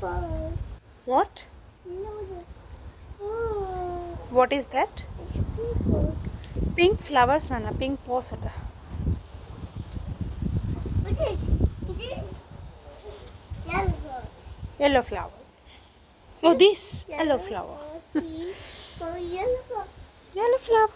Flowers. What? No, oh, What is that? it's people. Pink flowers, Nana. Pink pose ada. Look at it. It is yellow flowers. Yellow flower. Oh, this yellow flower. Yellow flower. Yellow flower.